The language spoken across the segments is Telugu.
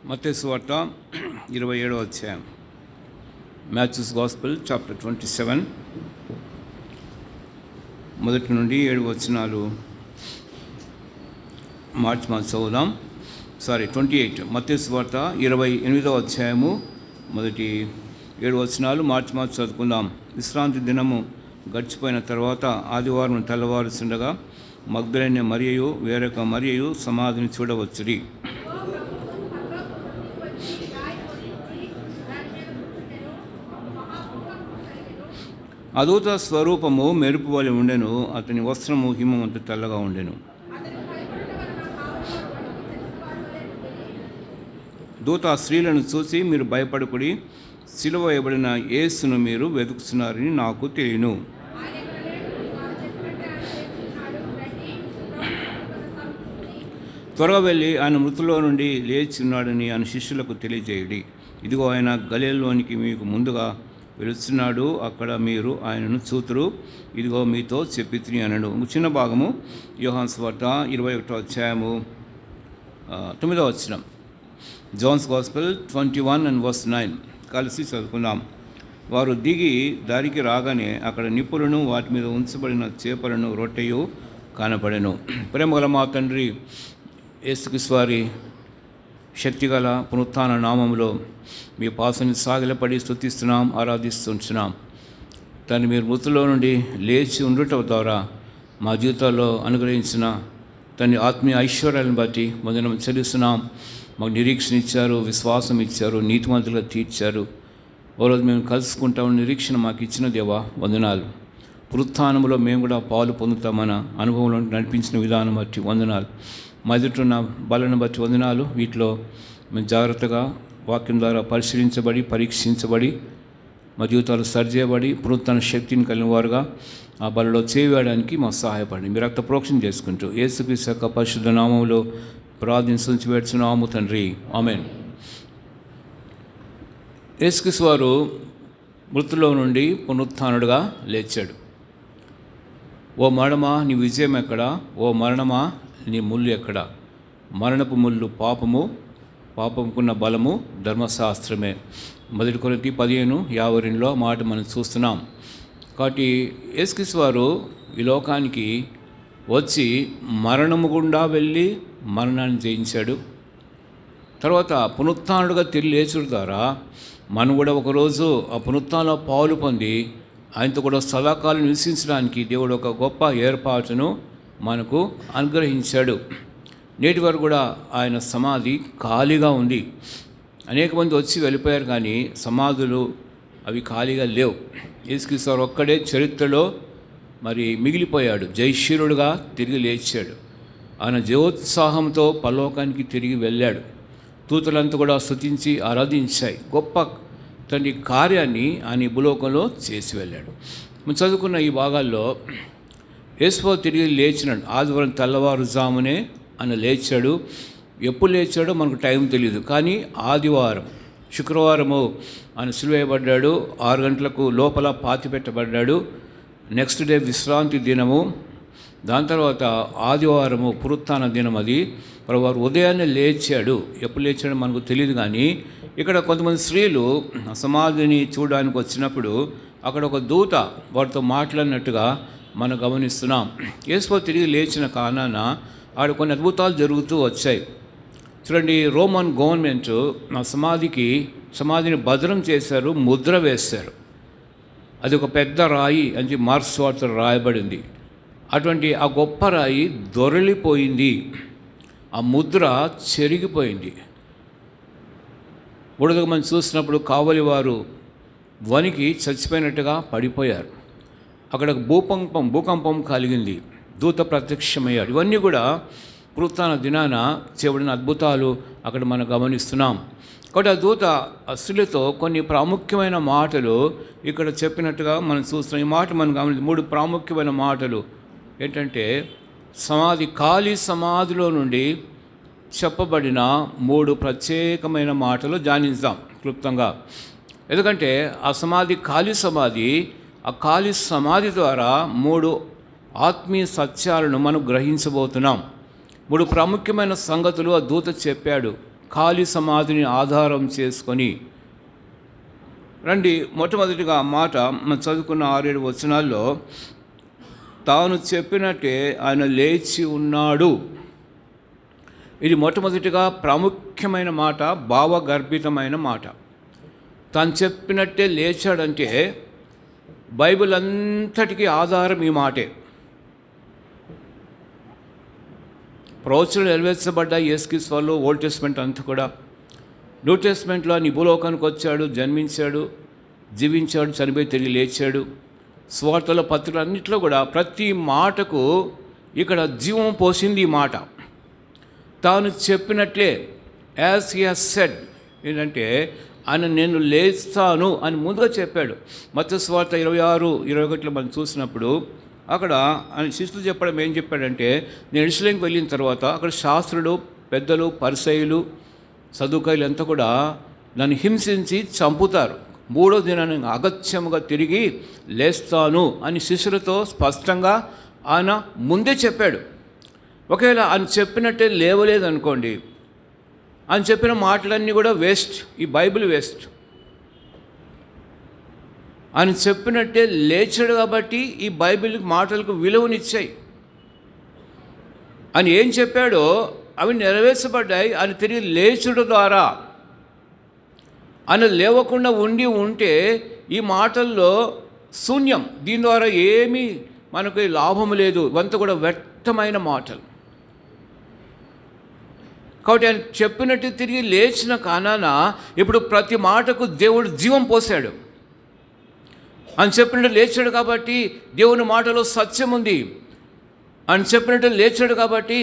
మత్తయి సువార్త 27వ అధ్యాయం. మ్యాథ్యూస్ గాస్పెల్ చాప్టర్ 27 మొదటి నుండి 7 వచనాలు మార్చి చదువుదాం. 28. మత్తయి సువార్త 28వ అధ్యాయము మొదటి 7 వచనాలు మార్చి చదువుకుందాం. విశ్రాంతి దినము గడిచిపోయిన తర్వాత ఆదివారం తెల్లవారుచుండగా మగ్దలేనే మరియయు వేరొక మరియయు సమాధిని చూడవచ్చుడి. ఆ దూత స్వరూపము మెరుపు వలె ఉండెను, అతని వస్త్రము హిమమంత తెల్లగా ఉండెను. దూత ఆ స్త్రీలను చూసి, మీరు భయపడకుడి, సిలువ వేయబడిన యేసును మీరు వెతుకుతున్నారని నాకు తెలియను. త్వరగా వెళ్ళి ఆయన మృతుల్లో నుండి లేచి ఉన్నాడని ఆయన శిష్యులకు తెలియజేయుడి. ఇదిగో ఆయన గలిలయలోనికి మీకు ముందుగా వెళుతున్నాడు, అక్కడ మీరు ఆయనను చూతురు, ఇదిగో మీతో చెప్పితిని అనడు. చిన్న భాగము యోహాను సువార్త 21వ అధ్యాయము 9వ వచనం. జాన్స్ గాస్పెల్ 21:9 కలిసి చదువుకుందాం. వారు దిగి దారికి రాగానే అక్కడ నిప్పులను వాటి మీద ఉంచబడిన చేపలను రొట్టెయు కనపడెను. ప్రేమగల మా తండ్రి యేసుక్రీస్తు వారి శక్తిగల పునరుత్థాన నామములో మీ పాసని సాగిలపడి స్తుతిస్తున్నాం, ఆరాధిస్తుంటున్నాం. దాన్ని మీరు మృతుల్లో నుండి లేచి ఉండటం ద్వారా మా జీవితాల్లో అనుగ్రహించిన దాన్ని ఆత్మీయ ఐశ్వర్యాలను బట్టి వందనం చెల్లిస్తున్నాం. మాకు నిరీక్షణ ఇచ్చారు, విశ్వాసం ఇచ్చారు, నీతిమంతులుగా తీర్చారు. ఓ రోజు మేము కలుసుకుంటామని నిరీక్షణ మాకు ఇచ్చిన దేవా వందనాలు. పునరుత్థానములో మేము కూడా పాలు పొందుతామన్న అనుభవంలో నడిపించిన విధానం బట్టి వందనాలు. మా ఎదుటిన్న బలను బట్టి వందనాలు. వీటిలో మేము జాగ్రత్తగా వాక్యం ద్వారా పరిశీలించబడి పరీక్షించబడి మా జీవితాలు సరిచేయబడి పునరుత్థాన శక్తిని కలిగిన వారుగా ఆ బలలో చేయడానికి మాకు సహాయపడి మీ రక్త ప్రోక్షణ చేసుకుంటూ యేసుక్రీస్తు యొక్క పరిశుద్ధ నామములో ప్రార్థించి వేడుచున్నాము తండ్రి, ఆమేన్. యేసుక్రీస్తు వారు మృతుల్లో నుండి పునరుత్థానుడుగా లేచాడు. ఓ మరణమా నీ విజయం ఎక్కడా? ఓ మరణమా నీ ముళ్ళు ఎక్కడ? మరణపు ముళ్ళు పాపము, పాపముకున్న బలము ధర్మశాస్త్రమే. 1 కొరింథీ 15:52 మాట మనం చూస్తున్నాం. కాబట్టి యేసుక్రీస్తు వారు ఈ లోకానికి వచ్చి మరణము గుండా వెళ్ళి మరణాన్ని జయించాడు. తర్వాత పునరుత్థానుడుగా తిరిగి లేచుడు ద్వారా మనం కూడా ఒకరోజు ఆ పునరుత్థానంలో పాలు పొంది ఆయనతో కూడా సదాకాలం నివసించడానికి దేవుడు ఒక గొప్ప ఏర్పాటును మనకు అనుగ్రహించాడు. నేటి వరకు కూడా ఆయన సమాధి ఖాళీగా ఉంది. అనేక మంది వచ్చి వెళ్ళిపోయారు, కానీ సమాధులు అవి ఖాళీగా లేవు. యేసుక్రీస్తు వారు ఒక్కడే చరిత్రలో మరి మిగిలిపోయాడు. జయశీలుడుగా తిరిగి లేచాడు. ఆయన జీవోత్సాహంతో పరలోకానికి తిరిగి వెళ్ళాడు. దూతలంతా కూడా స్తుతించి ఆరాధించాయి. గొప్ప తండ్రి కార్యాన్ని ఆయన భూలోకంలో చేసి వెళ్ళాడు. మనం చదువుకున్న ఈ భాగాల్లో యేసు తిరిగి లేచినాడు. ఆదివారం తెల్లవారుజామునే ఆయన లేచాడు. ఎప్పుడు లేచాడో మనకు టైం తెలియదు, కానీ ఆదివారం, శుక్రవారము ఆయన సిలువ వేయబడ్డాడు. 6 గంటలకు లోపల పాతి పెట్టబడ్డాడు. నెక్స్ట్ డే విశ్రాంతి దినము. దాని తర్వాత ఆదివారము పునరుత్థాన దినం. అది వారు ఉదయాన్నే లేచాడు. ఎప్పుడు లేచాడో మనకు తెలియదు, కానీ ఇక్కడ కొంతమంది స్త్రీలు సమాధిని చూడడానికి వచ్చినప్పుడు అక్కడ ఒక దూత వారితో మాట్లాడినట్టుగా మనం గమనిస్తున్నాం. యేసు తిరిగి లేచిన కారణాన ఆడ కొన్ని అద్భుతాలు జరుగుతూ వచ్చాయి. చూడండి, రోమన్ గవర్నమెంట్ ఆ సమాధిని భద్రం చేశారు, ముద్ర వేశారు. అది ఒక పెద్ద రాయి అని మార్క్స్ వార్తలో రాయబడింది. అటువంటి ఆ గొప్ప రాయి దొరలిపోయింది, ఆ ముద్ర చెరిగిపోయింది. బుడదకు మనం చూసినప్పుడు కావలి వారు వణికి చచ్చిపోయినట్టుగా పడిపోయారు. అక్కడ భూకంపం కలిగింది. దూత ప్రత్యక్షమయ్యాడు. ఇవన్నీ కూడా పునరుత్థాన దినాన చేయబడిన అద్భుతాలు అక్కడ మనం గమనిస్తున్నాం. కాబట్టి ఆ దూత స్త్రీలతో కొన్ని ప్రాముఖ్యమైన మాటలు ఇక్కడ చెప్పినట్టుగా మనం చూస్తున్నాం. ఈ మాట మనం గమనించి 3 ప్రాముఖ్యమైన మాటలు ఏంటంటే, ఖాళీ సమాధిలో నుండి చెప్పబడిన 3 ప్రత్యేకమైన మాటలు ధ్యానిద్దాం క్లుప్తంగా. ఎందుకంటే ఆ ఖాళీ సమాధి ద్వారా 3 ఆత్మీయ సత్యాలను మనం గ్రహించబోతున్నాం. 3 ప్రాముఖ్యమైన సంగతులు ఆ దూత చెప్పాడు ఖాళీ సమాధిని ఆధారం చేసుకొని రండి. మొట్టమొదటిగా ఆ మాట మనం చదువుకున్న 6-7 వచనాల్లో తాను చెప్పినట్టే ఆయన లేచి ఉన్నాడు. ఇది మొట్టమొదటిగా ప్రాముఖ్యమైన మాట, భావగర్భితమైన మాట. తాను చెప్పినట్టే లేచాడంటే బైబిల్ అంతటికీ ఆధారం ఈ మాటే. ప్రవచనాలు నెరవేర్చబడ్డాయి యేసుక్రీస్తు వల్ల. ఓల్డ్ టెస్ట్మెంట్ అంతా కూడా. న్యూ టెస్ట్మెంట్లో ఆయన భూలోకానికి వచ్చాడు, జన్మించాడు, జీవించాడు, చనిపోయి తిరిగి లేచాడు. స్వార్థల పత్రికలు అన్నింటిలో కూడా ప్రతి మాటకు ఇక్కడ జీవం పోసింది ఈ మాట. తాను చెప్పినట్లే, యాజ్ హీ హస్ సెడ్, ఏంటంటే ఆయన నేను లేస్తాను అని ముందుగా చెప్పాడు. మత్తయి సువార్త 26-21 మనం చూసినప్పుడు అక్కడ ఆయన శిష్యులు చెప్పడం ఏం చెప్పాడంటే, నేను యెరూషలేముకి వెళ్ళిన తర్వాత అక్కడ శాస్త్రులు, పెద్దలు, పరిసయ్యులు, సదుకాయులు అంతా కూడా నన్ను హింసించి చంపుతారు, 3వ దినాన్ని అగత్యముగా తిరిగి లేస్తాను అని శిష్యులతో స్పష్టంగా ఆయన ముందే చెప్పాడు. ఒకవేళ ఆయన చెప్పినట్టే లేవలేదనుకోండి, ఆయన చెప్పిన మాటలన్నీ కూడా వేస్ట్, ఈ బైబిల్ వేస్ట్. ఆయన చెప్పినట్టే లేచాడు కాబట్టి ఈ బైబిల్ మాటలకు విలువనిచ్చాయి. ఆయన ఏం చెప్పాడో అవి నెరవేర్చబడ్డాయి. ఆయన తిరిగి లేచుడు ద్వారా. ఆయన లేవకుండా ఉంటే ఈ మాటల్లో శూన్యం, దీని ద్వారా ఏమీ మనకు లాభం లేదు, ఇవంతా కూడా వ్యర్థమైన మాటలు. కాబట్టి ఆయన చెప్పినట్టు తిరిగి లేచిన కానాన ఇప్పుడు ప్రతి మాటకు దేవుడు జీవం పోసాడు. ఆయన చెప్పినట్టు లేచాడు కాబట్టి దేవుని మాటలో సత్యం ఉంది. ఆయన చెప్పినట్టు లేచాడు కాబట్టి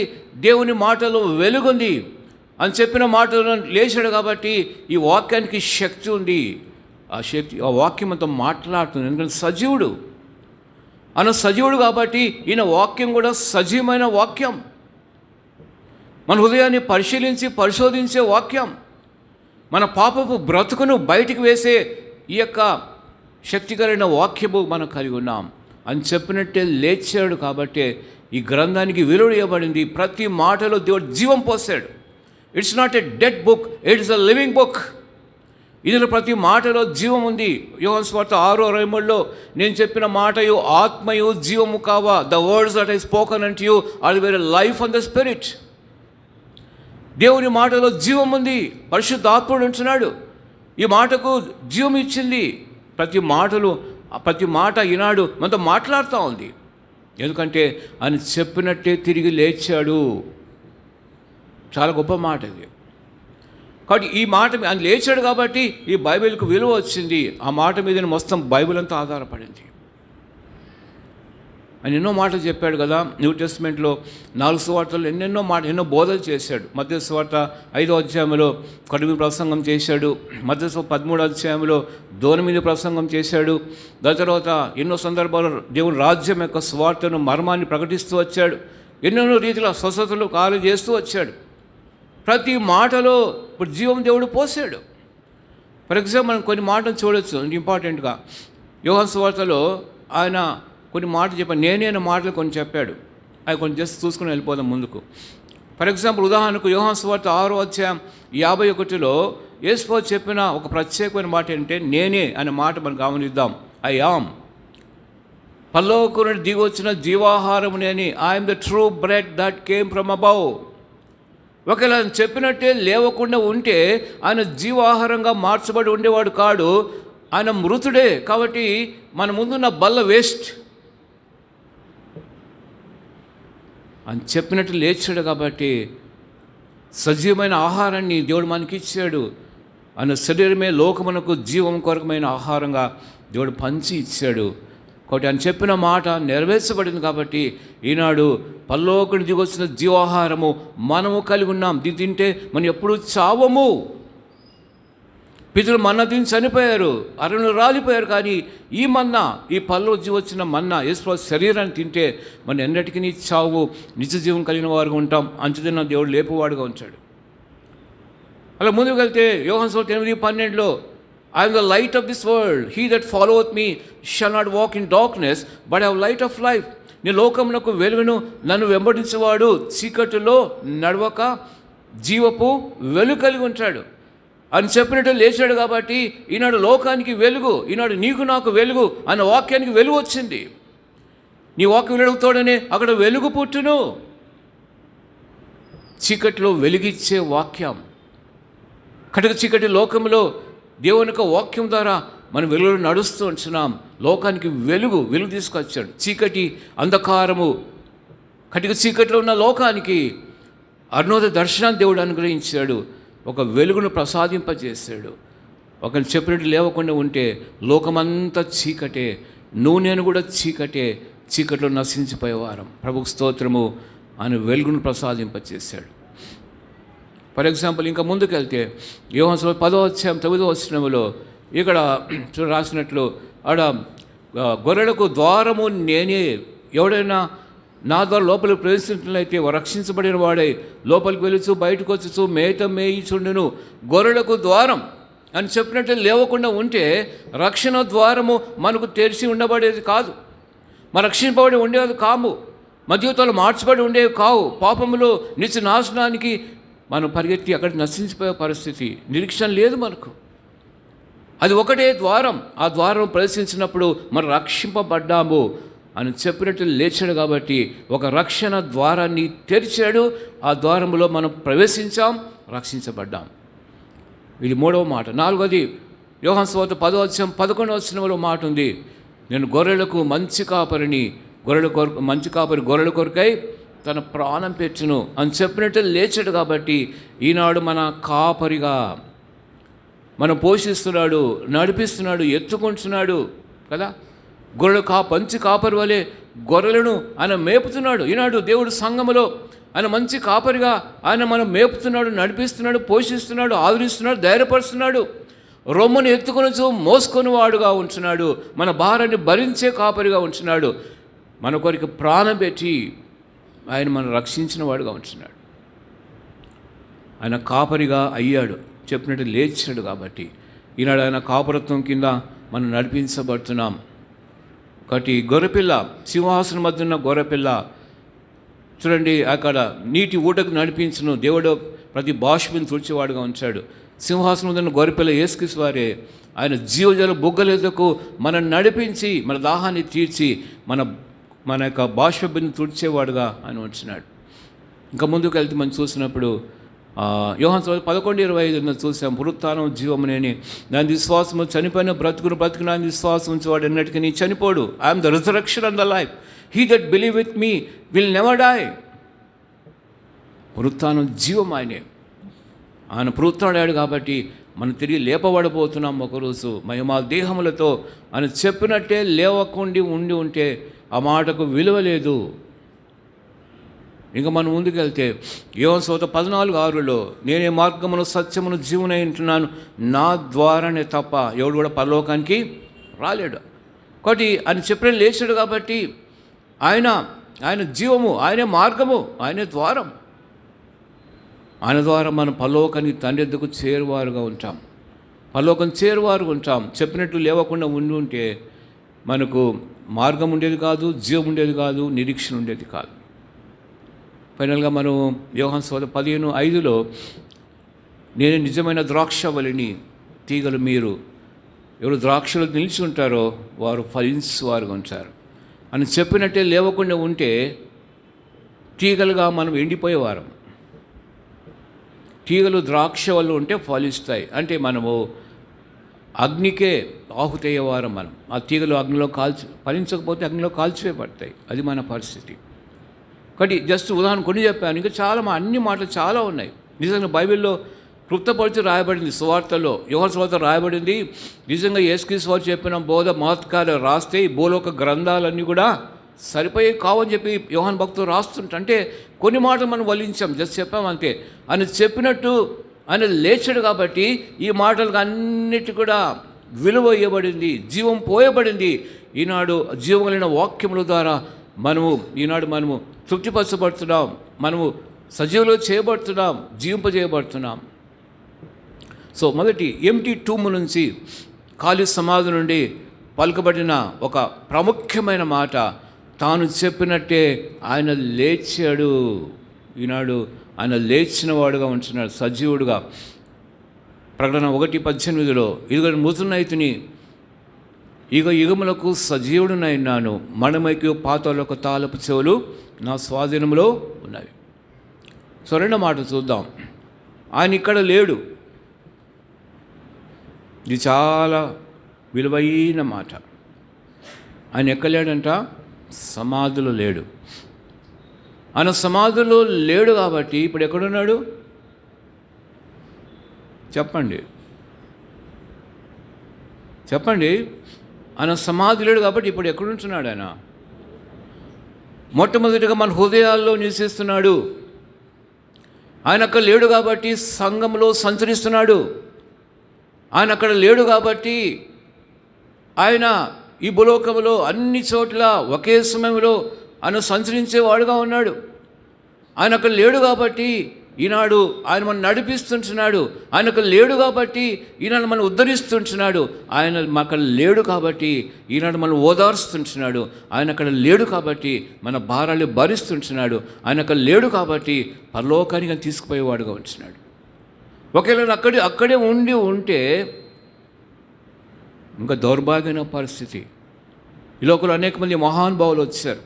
దేవుని మాటలో వెలుగుంది. ఆయన చెప్పిన మాటలో లేచాడు కాబట్టి ఈ వాక్యానికి శక్తి ఉంది. ఆ వాక్యం అంతా మాట్లాడుతుంది, ఎందుకంటే సజీవుడు. ఆయన సజీవుడు కాబట్టి ఈయన వాక్యం కూడా సజీవమైన వాక్యం. మన హృదయాన్ని పరిశోధించే వాక్యం. మన పాపపు బ్రతుకును బయటికి వేసే ఈ యొక్క శక్తికరమైన వాక్యము మనం కలిగి ఉన్నాం. అని చెప్పినట్టే లేచాడు కాబట్టి ఈ గ్రంథానికి విలువ ఇవ్వబడింది. ప్రతి మాటలో దేవుడు జీవం పోసాడు. It's not a dead book, it is a living book. ఇందులో ప్రతి మాటలో జీవం ఉంది. యోహాను సువార్త 6:23లో నేను చెప్పిన మాటయు ఆత్మయు జీవము కావా, the words that I spoken unto you are the very life and the spirit. దేవుని మాటలో జీవం ఉంది. పరిశుద్ధాత్ముడు ఉంటున్నాడు. ఈ మాటకు జీవం ఇచ్చింది. ప్రతి మాట ఈనాడు మనతో మాట్లాడుతూ ఉంది. ఎందుకంటే ఆయన చెప్పినట్టే తిరిగి లేచాడు. చాలా గొప్ప మాట ఇది. కాబట్టి ఈ మాట ఆయన లేచాడు కాబట్టి ఈ బైబిల్కు విలువ వచ్చింది. ఆ మాట మీద మొత్తం బైబిల్ అంతా ఆధారపడింది. ఆయన ఎన్నో మాటలు చెప్పాడు కదా. న్యూ టెస్ట్మెంట్లో 4 సువార్తలు ఎన్నో బోధలు చేశాడు. మత్తయి సువార్త 5వ అధ్యాయంలో కడుపు ప్రసంగం చేశాడు. మత్తయి 13వ అధ్యాయంలో దోణి మీద ప్రసంగం చేశాడు. దాని తర్వాత ఎన్నో సందర్భాల్లో దేవుని రాజ్యం యొక్క సువార్తను, మర్మాన్ని ప్రకటిస్తూ వచ్చాడు. ఎన్నెన్నో రీతిలో స్వస్థతలు కార్యం చేస్తూ వచ్చాడు. ప్రతి మాటలో ఇప్పుడు జీవం దేవుడు పోసాడు. ఫర్ ఎగ్జాంపుల్ మనం కొన్ని మాటలు చూడొచ్చు ఇంపార్టెంట్గా. యోహాను సువార్తలో ఆయన కొన్ని మాటలు చెప్పాడు. నేనే మాటలు కొన్ని చెప్పాడు. అవి కొన్ని జస్ట్ చూసుకుని వెళ్ళిపోదాం ముందుకు. ఫర్ ఎగ్జాంపుల్ ఉదాహరణకు యోహాను సువార్త 6వ అధ్యాయం 51లో యేసు చెప్పిన ఒక ప్రత్యేకమైన మాట ఏంటంటే నేనే అనే మాట మనం గమనిద్దాం. ఐ యామ్, పరలోకం నుండి దిగి వచ్చిన జీవాహారము నేనే. I'm the true bread that came from above. ఒకవేళ ఆయన చెప్పినట్టే లేవకుండా ఉంటే ఆయన జీవాహారంగా మార్చబడి ఉండేవాడు కాడు. ఆయన మృతుడే. కాబట్టి మన ముందున్న బల్ల వేస్ట్. అని చెప్పినట్టు లేచాడు కాబట్టి సజీవమైన ఆహారాన్ని దేవుడు మనకి ఇచ్చాడు. ఆయన శరీరమే లోకమునకు జీవం కొరకమైన ఆహారంగా దేవుడు పంచి ఇచ్చాడు. కాబట్టి ఆయన చెప్పిన మాట నెరవేర్చబడింది కాబట్టి ఈనాడు పరలోకం దిగొచ్చిన జీవాహారము మనము కలిగి ఉన్నాం. దీన్ని తింటే మనం ఎప్పుడు చావము. పితరులు మన్నా తిని చనిపోయారు, అరణ్యంలో రాలిపోయారు. కానీ ఈ మన్నా, ఈ పల్లో వచ్చిన మన్నా, యేసు శరీరాన్ని తింటే మనం ఎన్నటికీ చావు, నిత్య జీవం కలిగిన వారుగా ఉంటాం. అంచుదిన దేవుడు లేపువాడుగా ఉంచాడు. అలా ముందుకు వెళ్తే యోహాను సువార్త 8:12లో I am the light of this world, he that followeth me shall not walk in darkness but have light of life. నీ లోకమునకు వెలుగును, నన్ను వెంబడించేవాడు చీకటిలో నడవక జీవపు వెలుగు కలిగి ఉంటాడు అని చెప్పినట్టు లేచాడు. కాబట్టి ఈనాడు లోకానికి వెలుగు, ఈనాడు నీకు నాకు వెలుగు అన్న వాక్యానికి వెలుగు వచ్చింది. నీ వాక్యం వెలుగుతోడనే అక్కడ వెలుగు పుట్టును. చీకటిలో వెలుగిచ్చే వాక్యం, కటిక చీకటి లోకంలో దేవుని యొక్క వాక్యం ద్వారా మనం వెలుగులో నడుస్తూ ఉంటున్నాం. లోకానికి వెలుగు తీసుకొచ్చాడు. చీకటి అంధకారము కటిక చీకటిలో ఉన్న లోకానికి అరుణోదయ దర్శనాన్ని దేవుడు అనుగ్రహించాడు. ఒక వెలుగును ప్రసాదింపజేశాడు. ఒకరు చెప్పినట్టు లేవకుండా ఉంటే లోకమంతా చీకటే, నేను కూడా చీకటిలో నశించిపోయేవారం. ప్రభుకు స్తోత్రము. ఆయన వెలుగును ప్రసాదింపజేశాడు. ఫర్ ఎగ్జాంపుల్ ఇంకా ముందుకెళ్తే యోహాను సువార్త 10వ అధ్యాయం 9వ వచనములో ఇక్కడ రాసినట్లు ఆడ గొర్రెలకు ద్వారము నేనే, ఎవడైనా నా ద్వారా లోపలికి ప్రవేశించినట్లయితే రక్షించబడిన వాడై లోపలికి వెళుచు బయటకు వచ్చుచు మేత మేయిచుండును. గొర్రెలకు ద్వారం అని చెప్పినట్లు లేవకుండా ఉంటే రక్షణ ద్వారము మనకు తెరిచి ఉండబడేది కాదు, మన రక్షింపబడి ఉండేది కాము, మా జీవితాలు మార్చబడి ఉండేవి కావు. పాపములో నిత్య నాశనానికి మనం పరిగెత్తి అక్కడ నశించిపోయే పరిస్థితి, నిరీక్షణ లేదు మనకు. అది ఒకటే ద్వారం. ఆ ద్వారం ప్రవేశించినప్పుడు మనం రక్షింపబడ్డాము అని చెప్పినట్టు లేచాడు. కాబట్టి ఒక రక్షణ ద్వారాన్ని తెరిచాడు. ఆ ద్వారంలో మనం ప్రవేశించాం, రక్షించబడ్డాం. ఇది 3వ మాట. 4వది యోహాను సువార్త 10వ అధ్యాయం 11వ వచనంలో మాట ఉంది, నేను గొర్రెలకు మంచి కాపరిని, మంచి కాపరి గొర్రెల కొరకై తన ప్రాణం పెట్టును అని చెప్పినట్టు లేచాడు. కాబట్టి ఈనాడు మన కాపరిగా మనం పోషిస్తున్నాడు, నడిపిస్తున్నాడు, ఎత్తుకుంటున్నాడు కదా. గొర్రెలు మంచి కాపరి వలె గొర్రెలను ఆయన మేపుతున్నాడు. ఈనాడు దేవుడు సంఘములో ఆయన మంచి కాపరిగా ఆయన మనం మేపుతున్నాడు, నడిపిస్తున్నాడు, పోషిస్తున్నాడు, ఆదరిస్తున్నాడు, ధైర్యపరుస్తున్నాడు. రొమ్మును ఎత్తుకొనొచ్చు మోసుకొని వాడుగా ఉంటున్నాడు. మన భారాన్ని భరించే కాపరిగా ఉంటున్నాడు. మన కొరికి ప్రాణం పెట్టి ఆయన మనం రక్షించిన వాడుగా ఉంటున్నాడు. ఆయన కాపరిగా అయ్యాడు, చెప్పినట్టు లేచాడు. కాబట్టి ఈనాడు ఆయన కాపరత్వం కింద మనం నడిపించబడుతున్నాం. కాబట్టి గొర్రెపిల్ల, సింహాసనం మధ్య ఉన్న గొర్రెపిల్ల చూడండి, అక్కడ నీటి ఊటకు నడిపించును. దేవుడు ప్రతి బాష్పని తుడిచేవాడుగా ఉంచాడు. సింహాసనం మధ్య ఉన్న గొర్రెపిల్ల యేసుక్రీస్తు వారే. ఆయన జీవజల బుగ్గలెదకు మనం నడిపించి మన దాహాన్ని తీర్చి మన యొక్క బాష్పని తుడిచేవాడుగా ఆయన ఉంచినాడు. ఇంకా ముందుకు వెళ్తే మనం చూసినప్పుడు యోహాను సువార్త 11:25 చూసాం, పునరుత్థానం జీవమునేని, దాని విశ్వాసము చనిపోయిన బ్రతుకును నా విశ్వాసం ఉంచేవాడు ఎన్నటికీ నీ చనిపోడు. I am the resurrection and the life, he that believe with me will never die. పునరుత్థానం జీవం ఆయనే. ఆయన పునరుత్థానాడు కాబట్టి మనం తిరిగి లేపబడబోతున్నాం ఒకరోజు మహిమా దేహములతో. ఆయన చెప్పినట్టే లేవకుండి ఉంటే ఆ మాటకు విలువ లేదు. ఇంకా మనం ముందుకెళ్తే యోహాను సువార్త 14:6 నేనే మార్గమును సత్యమును జీవనై ఉంటున్నాను, నా ద్వారానే తప్ప ఎవడు కూడా పరలోకానికి రాలేడు. కాబట్టి ఆయన చెప్పిన లేచాడు. కాబట్టి ఆయన జీవము, ఆయనే మార్గము, ఆయనే ద్వారం. ఆయన ద్వారా మనం పరలోకానికి తండ్రి ఎద్దుకు చేరువారుగా ఉంటాం, పరలోకం చేరువారుగా ఉంటాం. చెప్పినట్టు లేవకుండా ఉంటే మనకు మార్గం ఉండేది కాదు, జీవం ఉండేది కాదు, నిరీక్షణ ఉండేది కాదు. ఫైనల్గా మనం యోహాను సువార్త 15:5 నేను నిజమైన ద్రాక్షవల్లిని, తీగలు మీరు. ఎవరు ద్రాక్షలు నిలిచి ఉంటారో వారు ఫలించేవారుగా ఉంటారు అని చెప్పినట్టే లేవకుండా ఉంటే తీగలుగా మనం ఎండిపోయేవారం. తీగలు ద్రాక్ష వల్ల ఉంటే ఫలిస్తాయి అంటే మనము అగ్నికే ఆహుతయ్యేవారం. మనం ఆ తీగలు అగ్నిలో ఫలించకపోతే అగ్నిలో కాల్చివేయబడతాయి. అది మన పరిస్థితి. కాబట్టి జస్ట్ ఉదాహరణ కొన్ని చెప్పాను. ఇంకా చాలా అన్ని మాటలు చాలా ఉన్నాయి. నిజంగా బైబిల్లో క్లుప్తపరిచి రాయబడింది. సువార్తలో యోహాను సువార్త రాయబడింది. నిజంగా యేసుక్రీస్తు వారు చెప్పిన బోధ మహత్కార్యాలు రాస్తే ఈ భూలోక గ్రంథాలన్నీ కూడా సరిపోయే కావని చెప్పి యోహాను భక్తులు రాస్తుంటే, అంటే కొన్ని మాటలు మనం వల్లించాం, జస్ట్ చెప్పామంతే. ఆయన చెప్పినట్టు ఆయన లేచాడు. కాబట్టి ఈ మాటలకు అన్నిటి కూడా విలువ ఇవ్వబడింది, జీవం పోయబడింది. ఈనాడు జీవం కలిగిన వాక్యముల ద్వారా ఈనాడు మనము తృప్తిపరచబడుతున్నాం, మనము సజీవులో చేయబడుతున్నాం, జీవింపజేయబడుతున్నాం. సో మొదటి ఎంటీ టూమ్ నుంచి, ఖాళీ సమాధి నుండి పలుకబడిన ఒక ప్రాముఖ్యమైన మాట, తాను చెప్పినట్టే ఆయన లేచాడు. ఈనాడు ఆయన లేచిన వాడుగా ఉంటున్నాడు, సజీవుడుగా. ప్రకటన 1:18 ఇదిగో మృతునైతిని, ఇక యుగములకు సజీవుడునైనాను, మరణమైకి పాతాళకు తాళపు చెవులు నా స్వాధీనంలో ఉన్నవి. సో రెండో మాట చూద్దాం. ఆయన ఇక్కడ లేడు. ఇది చాలా విలువైన మాట. ఆయన ఎక్కడ లేడంట? సమాధిలో లేడు. ఆయన సమాధిలో లేడు కాబట్టి ఇప్పుడు ఎక్కడున్నాడు చెప్పండి? ఆయన సమాధి లేడు కాబట్టి ఇప్పుడు ఎక్కడుంటున్నాడు? ఆయన మొట్టమొదటిగా మన హృదయాల్లో నివసిస్తున్నాడు. ఆయన అక్కడ లేడు కాబట్టి సంఘంలో సంచరిస్తున్నాడు. ఆయన అక్కడ లేడు కాబట్టి ఆయన ఈ భూలోకంలో అన్ని చోట్ల ఒకే సమయంలో ఆయన సంచరించేవాడుగా ఉన్నాడు. ఆయన అక్కడ లేడు కాబట్టి ఈనాడు ఆయన మనం నడిపిస్తుంటున్నాడు. ఆయన అక్కడ లేడు కాబట్టి ఈనాడు మనం ఉద్ధరిస్తుంటున్నాడు. ఆయన అక్కడ లేడు కాబట్టి ఈనాడు మనం ఓదార్స్తుంటున్నాడు. ఆయన అక్కడ లేడు కాబట్టి మన భారాలు భరిస్తుంటున్నాడు. ఆయన అక్కడ లేడు కాబట్టి పరలోకానికి తీసుకుపోయేవాడుగా ఉంటున్నాడు. ఒకవేళ అక్కడే ఉంటే ఇంకా దౌర్భాగ్యమైన పరిస్థితి. ఈ లోకంలో అనేక మంది మహానుభావులు వచ్చారు.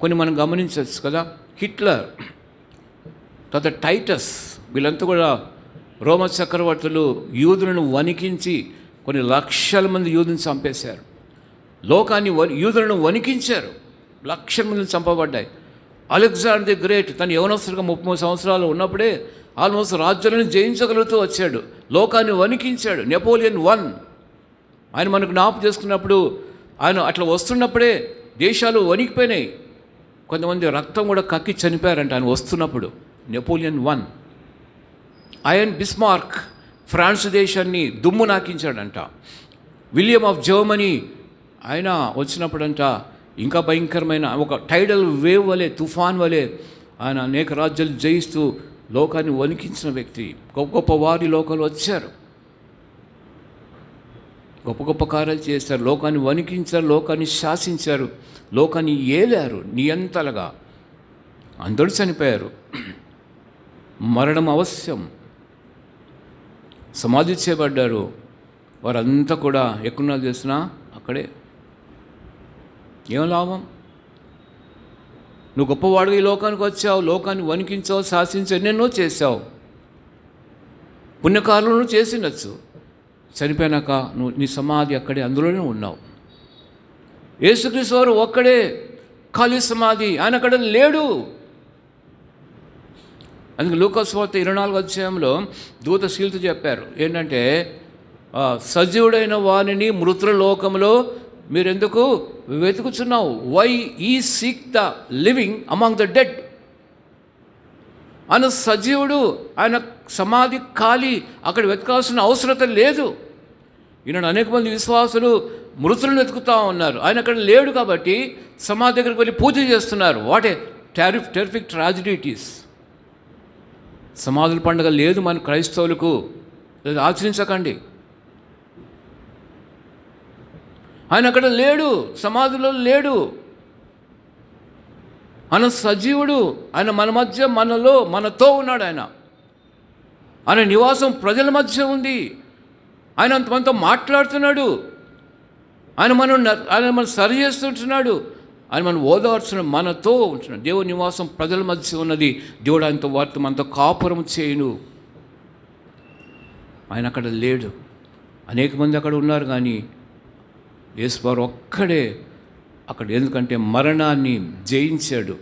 కొన్ని మనం గమనించవచ్చు కదా. హిట్లర్, తర్వాత టైటస్, వీళ్ళంతా కూడా రోమ చక్రవర్తులు యూదులను వణికించి కొన్ని లక్షల మంది యూదులను చంపేశారు. యూదులను వణికించారు. లక్షల మందిని చంపబడ్డాయి. అలెగ్జాండర్ ది గ్రేట్ తను యవనస్తుడిగా 33 సంవత్సరాలు ఉన్నప్పుడే ఆల్మోస్ట్ రాజ్యాలను జయించగలుగుతూ వచ్చాడు. లోకాన్ని వణికించాడు. నెపోలియన్ I ఆయన మనకు జ్ఞాపకం చేసుకున్నప్పుడు ఆయన అట్లా వస్తున్నప్పుడే దేశాలు వణికిపోయినాయి. కొంతమంది రక్తం కూడా కక్కి చనిపోయారంట ఆయన వస్తున్నప్పుడు. Napoleon I. Iron Bismarck France దేశాన్ని దుమ్ము నాకించాడంట. విలియం ఆఫ్ జర్మనీ ఆయన వచ్చినప్పుడంట ఇంకా భయంకరమైన ఒక టైడల్ వేవ్ వలె, తుఫాన్ వలె ఆయన అనేక రాజ్యాలు జయిస్తూ లోకాన్ని వణికించిన వ్యక్తి. గొప్ప గొప్ప వారి లోకాలు వచ్చారు, గొప్ప గొప్ప కార్యాలు చేశారు, లోకాన్ని వణికించారు, లోకాన్ని శాసించారు, లోకాన్ని ఏలారు నియంతలుగా. అందరూ చనిపోయారు. మరణం అవశ్యం. సమాధి చేయబడ్డారు. వారంతా కూడా ఎక్కడున్నారు చేసినా అక్కడే. ఏం లాభం? నువ్వు గొప్పవాడుగా ఈ లోకానికి వచ్చావు, లోకాన్ని వణికించావు, శాసించావు, ఎన్నెన్నో చేశావు, పుణ్యకాలంలో చేసిండొచ్చు. చనిపోయినాక నువ్వు నీ సమాధి అక్కడే, అందులోనే ఉన్నావు. యేసుక్రీస్తు వారు ఒక్కడే ఖాళీ సమాధి, ఆయన అక్కడ లేడు. అందుకే లూకా సువార్త 24వ అధ్యాయంలో దూత శీలతో చెప్పారు ఏంటంటే, సజీవుడైన వారిని మృతుల లోకంలో మీరెందుకు వెతుకుచున్నావు? వై ఈ seek the living among the dead. ఆయన సజీవుడు, ఆయన సమాధి ఖాళీ, అక్కడ వెతకాల్సిన అవసరత లేదు. ఈనాడు అనేక మంది విశ్వాసులు మృతులను వెతుకుతూ ఉన్నారు. ఆయన అక్కడ లేడు కాబట్టి సమాధి దగ్గరికి వెళ్ళి పూజ చేస్తున్నారు. What a terrific tragedy it is. సమాధుల పండుగ లేదు మన క్రైస్తవులకు, ఆచరించకండి. ఆయన అక్కడ లేడు, సమాధిలో లేడు. ఆయన సజీవుడు, ఆయన మన మధ్య, మనతో ఉన్నాడు. ఆయన నివాసం ప్రజల మధ్య ఉంది. ఆయన మనతో మాట్లాడుతున్నాడు. ఆయన మనం సరి చేస్తుంటున్నాడు. ఆయన మనం ఓదార్చున్నాడు, మనతో ఉంటున్నాడు. దేవుని నివాసం ప్రజల మధ్య ఉన్నది. దేవుడు ఆయనతో వారితో మనతో కాపురం చేయను. ఆయన అక్కడ లేడు. అనేక మంది అక్కడ ఉన్నారు కానీ యేసువారు ఒక్కడే అక్కడ. ఎందుకంటే మరణాన్ని జయించాడు,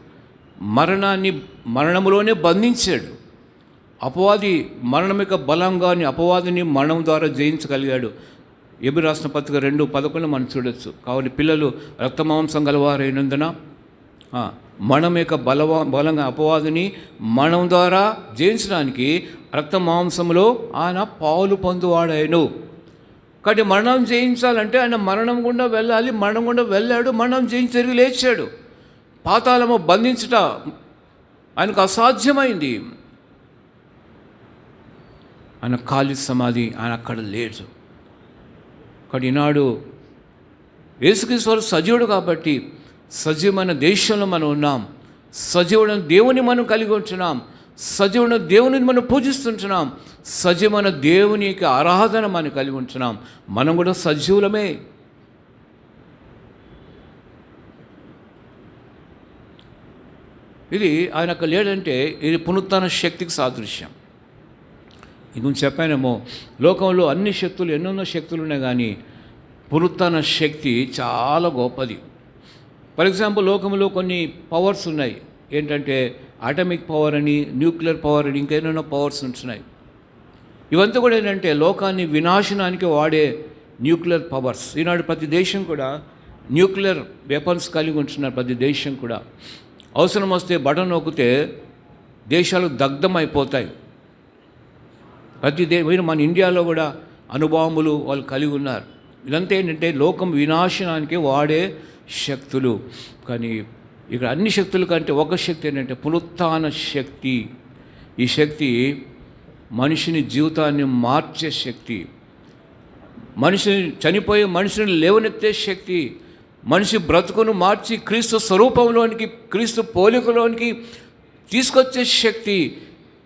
మరణములోనే బంధించాడు. అపవాది మరణం యొక్క బలంగాని అపవాదిని మరణం ద్వారా జయించగలిగాడు. ఎబ్రీ రాసిన పత్రిక 2:11 మనం చూడొచ్చు. కాబట్టి పిల్లలు రక్తమాంసం గలవారైనందున మరణం యొక్క బలంగా అపవాదిని మరణం ద్వారా జయించడానికి రక్తమాంసంలో ఆయన పాలు పొందువాడాయను. కాబట్టి మరణం జయించాలంటే ఆయన మరణం గుండా వెళ్ళాలి. మరణం గుండా వెళ్ళాడు, మరణం జయించి తిరిగి లేచాడు. పాతాళము బంధించుట ఆయనకు అసాధ్యమైంది. ఆయన ఖాళీ సమాధి, ఆయన అక్కడ లేడు. కాబట్టి ఈనాడు యేసుక్రీస్తు వారు సజీవుడు కాబట్టి సజీవమైన దేశంలో మనం ఉన్నాం. సజీవుడైన దేవుని మనం కలిగి ఉంటున్నాం. సజీవమైన దేవుని మనం పూజిస్తుంటున్నాం. సజీవమైన దేవునికి ఆరాధన మనం కలిగి ఉంటున్నాం. మనం కూడా సజీవులమే. ఇది ఆయన అక్కడ లేడంటే ఇది పునరుత్థాన శక్తికి సాదృశ్యం. ఇది నువ్వు చెప్పానేమో, లోకంలో అన్ని శక్తులు ఎన్నెన్నో శక్తులు ఉన్నాయి, కానీ పునరుత్థాన శక్తి చాలా గొప్పది. ఫర్ ఎగ్జాంపుల్, లోకంలో కొన్ని పవర్స్ ఉన్నాయి. ఏంటంటే అటామిక్ పవర్ అని, న్యూక్లియర్ పవర్ అని, ఇంకెన్నెన్నో పవర్స్ ఉంటున్నాయి. ఇవంతా కూడా ఏంటంటే లోకాన్ని వినాశనానికి వాడే న్యూక్లియర్ పవర్స్. ఈనాడు ప్రతి దేశం కూడా న్యూక్లియర్ వెపన్స్ కలిగి ఉంటున్నారు. ప్రతి దేశం కూడా అవసరం వస్తే బటన్ నొక్కితే దేశాలు దగ్ధం అయిపోతాయి. మన ఇండియాలో కూడా అణుబాంబులు వాళ్ళు కలిగి ఉన్నారు. ఇదంతా ఏంటంటే లోకం వినాశనానికి వాడే శక్తులు. కానీ ఇక్కడ అన్ని శక్తుల కంటే ఒక శక్తి ఏంటంటే పునరుత్థాన శక్తి. ఈ శక్తి మనిషిని జీవితాన్ని మార్చే శక్తి, మనిషిని చనిపోయే మనిషిని లేవనెత్తే శక్తి, మనిషి బ్రతుకును మార్చి క్రీస్తు స్వరూపంలోనికి, క్రీస్తు పోలికలోనికి తీసుకొచ్చే శక్తి.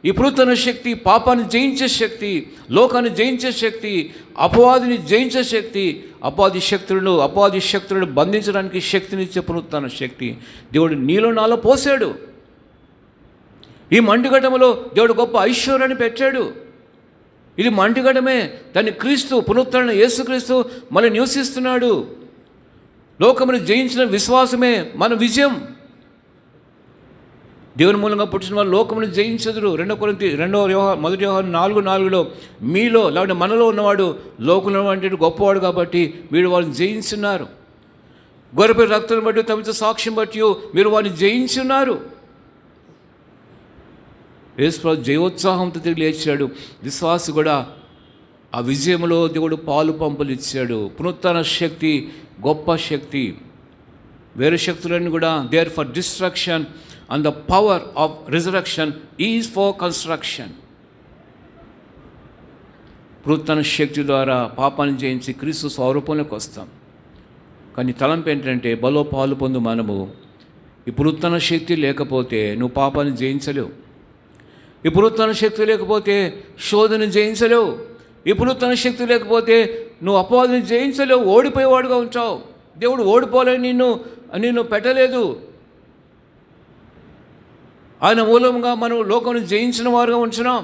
ఈ పునరుత్థాన శక్తి పాపాన్ని జయించే శక్తి, లోకాన్ని జయించే శక్తి, అపవాదిని జయించే శక్తి, అపవాది శక్తులను బంధించడానికి శక్తినిచ్చే పునరుత్థాన శక్తి దేవుడు నీలో నాలో పోసాడు. ఈ మంటిఘటములో దేవుడు గొప్ప ఐశ్వర్యాన్ని పెట్టాడు. ఇది మంటిఘటమే. దాన్ని క్రీస్తు పునరుత్థాన యేసుక్రీస్తు మళ్ళీ నివసిస్తున్నాడు. లోకమును జయించిన విశ్వాసమే మన విజయం. దేవుని మూలంగా పుట్టిన వాళ్ళు లోకమును జయించదురు. 1 యోహాను 4:4 మీలో లేకపోతే మనలో ఉన్నవాడు లోకంలో అంటే గొప్పవాడు కాబట్టి మీరు వాళ్ళని జయించున్నారు. గొర్రెపిల్ల రక్తం బట్టి తమతో సాక్ష్యం బట్టి మీరు వారిని జయించున్నారు. యేసుప్రభు జయోత్సాహంతో తిరిగి లేచాడు. విశ్వాసి కూడా ఆ విజయంలో దేవుడు పాలు పంపులు ఇచ్చాడు. పునరుత్థాన శక్తి గొప్ప శక్తి. వేరే శక్తులన్నీ కూడా they are for destruction and the power of resurrection is for construction. పునరుత్థాన శక్తి ద్వారా పాపాన్ని జయించి క్రీస్తు స్వరూపంలోకి వస్తాం. కానీ తలంపు ఏంటంటే బలో పాలు పొందు మనము. ఈ పునరుత్థాన శక్తి లేకపోతే నువ్వు పాపాన్ని జయించలేవు. ఈ పునరుత్థాన శక్తి లేకపోతే శోధన జయించలేవు. ఈ పునరుత్థాన శక్తి లేకపోతే నువ్వు అపవాదిని జయించలేవు. ఓడిపోయేవాడుగా ఉంటావు. దేవుడు ఓడిపోవాలని నిన్ను పెట్టలేదు. ఆయన మూలంగా మనం లోకం జయించిన వారుగా ఉంటున్నాం.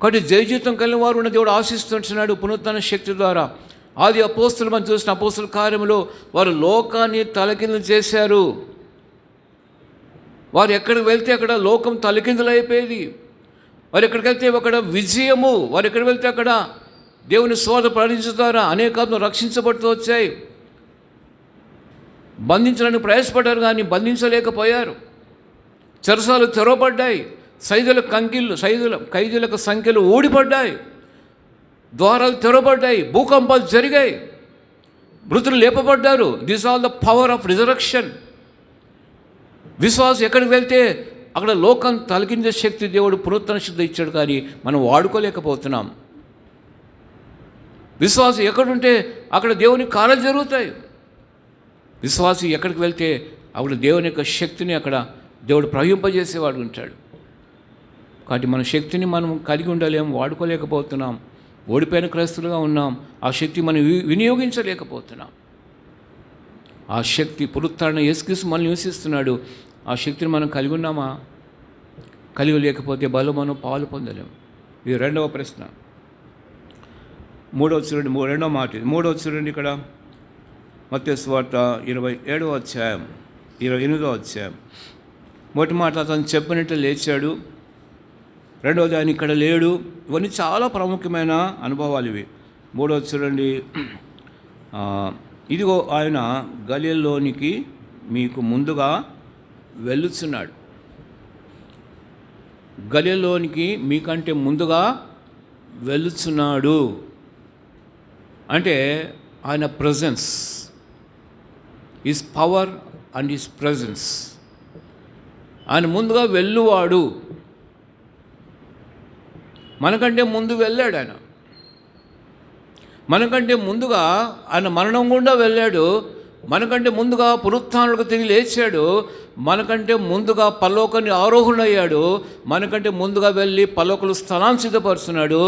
కాబట్టి జయజీతం కలిగిన వారు ఉన్న దేవుడు ఆశిస్తుంటున్నాడు పునరుత్థాన శక్తి ద్వారా. ఆది అపోస్తులు మనం చూసిన అపోస్తుల కార్యములో వారు లోకాన్ని తలకిందులు చేశారు. వారు ఎక్కడికి వెళ్తే అక్కడ లోకం తలకిందులు అయిపోయేది. వారు ఎక్కడికి వెళ్తే అక్కడ విజయము, వారు ఎక్కడికి వెళ్తే అక్కడ దేవుని స్వార్థ ప్రకటించడం ద్వారా అనేక ఆత్మలు రక్షించబడుతూ వచ్చాయి. బంధించడానికి ప్రయాసపడ్డారు కానీ బంధించలేకపోయారు. చెరసాలు తెరవబడ్డాయి. ఖైదీలకు సంఖ్యలు ఊడిపడ్డాయి. ద్వారాలు తెరవబడ్డాయి. భూకంపాలు జరిగాయి. మృతులు లేపబడ్డారు. This all the power of resurrection. విశ్వాసం ఎక్కడికి వెళ్తే అక్కడ లోకం తలకించే శక్తి దేవుడు పునరుత్థాన శక్తి ఇచ్చాడు, కానీ మనం వాడుకోలేకపోతున్నాం. విశ్వాసం ఎక్కడుంటే అక్కడ దేవుని కార్యాలు జరుగుతాయి. విశ్వాసం ఎక్కడికి వెళ్తే అక్కడ దేవుని యొక్క శక్తిని అక్కడ దేవుడు ప్రవహింపజేసేవాడు ఉంటాడు. కాబట్టి మన శక్తిని మనం కలిగి ఉండలేము, వాడుకోలేకపోతున్నాం. ఓడిపోయిన క్రైస్తులుగా ఉన్నాం. ఆ శక్తి మనం వినియోగించలేకపోతున్నాం. ఆ శక్తి పునరుత్థాన యేసుక్రీస్తు మనల్ని నివసిస్తున్నాడు. ఆ శక్తిని మనం కలిగి ఉన్నామా? కలిగి లేకపోతే బలం మనం పాలు పొందలేము. ఇది రెండవ ప్రశ్న. రెండవ మాట. మూడవ చూడండి ఇక్కడ మత్తయి సువార్త 27వ అధ్యాయం 28వ అధ్యాయం. మొదటి మాట అతను చెప్పినట్టు లేచాడు. రెండవది ఆయన ఇక్కడ లేడు. ఇవన్నీ చాలా ప్రాముఖ్యమైన అనుభవాలు ఇవి. మూడవది చూడండి, ఇదిగో ఆయన గలిలయలోనికి మీకు ముందుగా వెళ్ళుచున్నాడు. గలిలయలోనికి మీకంటే ముందుగా వెళ్ళుచున్నాడు అంటే ఆయన presence, his power and his presence. ఆయన ముందుగా వెళ్ళువాడు. మనకంటే ముందు వెళ్ళాడు ఆయన. మనకంటే ముందుగా ఆయన మరణం గుండా వెళ్ళాడు. మనకంటే ముందుగా పునరుత్థానులకు తిరిగి లేచాడు. మనకంటే ముందుగా పరలోకాన్ని ఆరోహణయ్యాడు, మనకంటే ముందుగా వెళ్ళి పరలోకంలో స్థలాన్ని సిద్ధపరుస్తున్నాడు,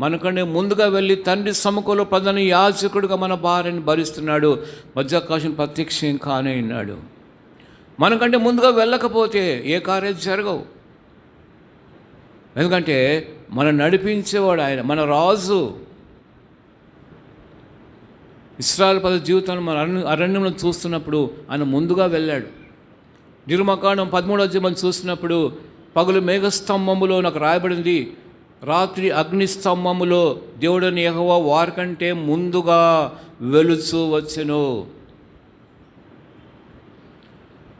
మనకంటే ముందుగా వెళ్ళి తండ్రి సముఖంలో ప్రధాన యాజకుడిగా మన భార్యని భరిస్తున్నాడు, మధ్యాకాశం ప్రత్యక్షం కానే ఉన్నాడు. మనకంటే ముందుగా వెళ్ళకపోతే ఏ కార్యాలు జరగవు. ఎందుకంటే మనం నడిపించేవాడు ఆయన, మన రాజు. ఇశ్రాయేలు ప్రజల జీవితాన్ని మన అరణ్యంలో చూస్తున్నప్పుడు ఆయన ముందుగా వెళ్ళాడు. నిర్గమకాండం 13వ అధ్యాయం చూసినప్పుడు పగలు మేఘస్తంభములో నాకు రాయబడింది, రాత్రి అగ్నిస్తంభములో దేవుడని యెహోవా వారికంటే ముందుగా వెలుచు వచ్చెను.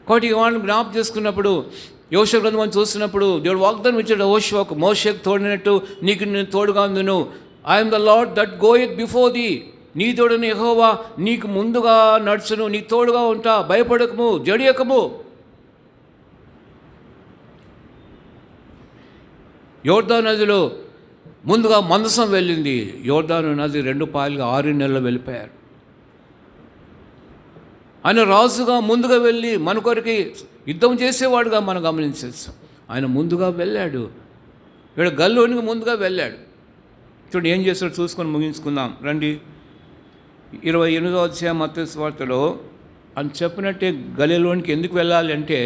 కాబట్టి వాళ్ళని జ్ఞాపకం చేసుకున్నప్పుడు యోషువ గ్రంథం మనం చూసినప్పుడు దేవుడు వాగ్దానం ఇచ్చాడు యెహోషువకు, మోషేకు తోడినట్టు నీకు నేను తోడుగా ఉందును. I am the lord that goeth before thee. నీ తోడుని యెహోవా నీకు ముందుగా నడుచును, నీకు తోడుగా ఉంటా, భయపడకము, జడియకము. యోర్దాను నదిలో ముందుగా మందసం వెళ్ళింది. యోర్దాను నది 2 పాయలుగా 6 నెలలు వెళ్ళిపోయారు. ఆయన రాజుగా ముందుగా వెళ్ళి మన కొరికి యుద్ధం చేసేవాడుగా మనం గమనించవచ్చు. ఆయన ముందుగా వెళ్ళాడు. ఇక్కడ గల్లోనికి ముందుగా వెళ్ళాడు. చూడండి ఏం చేస్తాడో చూసుకొని ముగించుకుందాం రండి. 28వ అధ్యాయం మత్తయి సువార్తలో అని చెప్పినట్టే గలిలోనికి ఎందుకు వెళ్ళాలి అంటే,